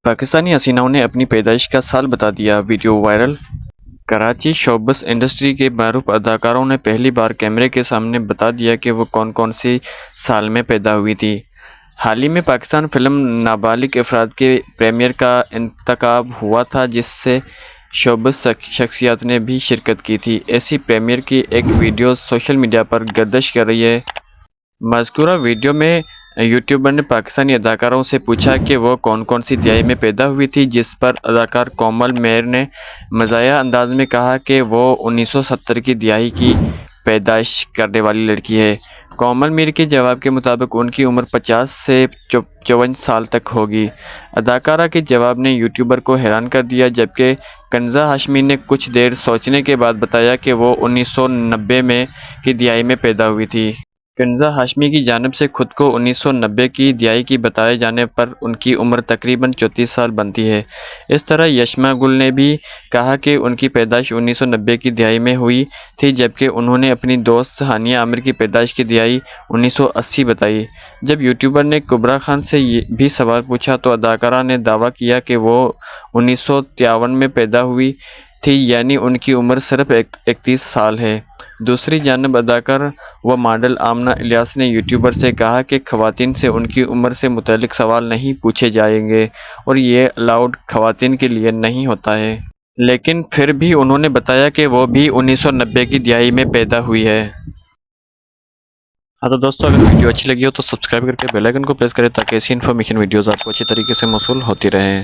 پاکستانی حسیناؤں نے اپنی پیدائش کا سال بتا دیا، video viral. Karachi showbiz industry کے معروف اداکاروں نے پہلی بار کیمرے کے سامنے بتا دیا کہ وہ کون سی سال میں پیدا ہوئی تھی۔ حال ہی میں پاکستان فلم نابالغ افراد کے پریمیئر کا انعقاد ہوا تھا، جس سے شوبز شخصیات نے بھی شرکت کی تھی۔ ایسی پریمیئر کی ایک ویڈیو سوشل میڈیا پر گردش کر رہی ہے۔ مذکورہ ویڈیو میں یوٹیوبر نے پاکستانی اداکاروں سے پوچھا کہ وہ کون سی دہائی میں پیدا ہوئی تھی، جس پر اداکار کومل میر نے مزاحیہ انداز میں کہا کہ وہ 1970 کی دہائی کی پیدائش کرنے والی لڑکی ہے۔ کومل میر کے جواب کے مطابق ان کی عمر 50 سے 54 سال تک ہوگی۔ اداکارہ کے جواب نے یوٹیوبر کو حیران کر دیا، جبکہ کنزہ ہاشمی نے کچھ دیر سوچنے کے بعد بتایا کہ وہ 1990 کی دہائی میں پیدا ہوئی تھی۔ کنزہ ہاشمی کی جانب سے خود کو 1990 کی دہائی کی بتائے جانے پر ان کی عمر تقریباً 34 سال بنتی ہے۔ اس طرح یشما گل نے بھی کہا کہ ان کی پیدائش 1990 کی دہائی میں ہوئی تھی، جبکہ انہوں نے اپنی دوست ہانیہ عامر کی پیدائش کی دہائی 1980 بتائی۔ جب یوٹیوبر نے کبریٰ خان سے بھی سوال پوچھا تو اداکارہ نے دعویٰ کیا کہ وہ 1953 میں پیدا ہوئی تھی، یعنی ان کی عمر صرف 31 سال ہے۔ دوسری جانب اداکار و ماڈل آمنہ الیاس نے یوٹیوبر سے کہا کہ خواتین سے ان کی عمر سے متعلق سوال نہیں پوچھے جائیں گے اور یہ الاؤڈ خواتین کے لیے نہیں ہوتا ہے، لیکن پھر بھی انہوں نے بتایا کہ وہ بھی 1990 کی دہائی میں پیدا ہوئی ہے۔ ہاں تو دوستو، اگر ویڈیو اچھی لگی ہو تو سبسکرائب کر کے بیل آئیکن کو پریس کریں تاکہ ایسی انفارمیشن ویڈیوز آپ کو اچھی طریقے سے موصول ہوتی رہیں۔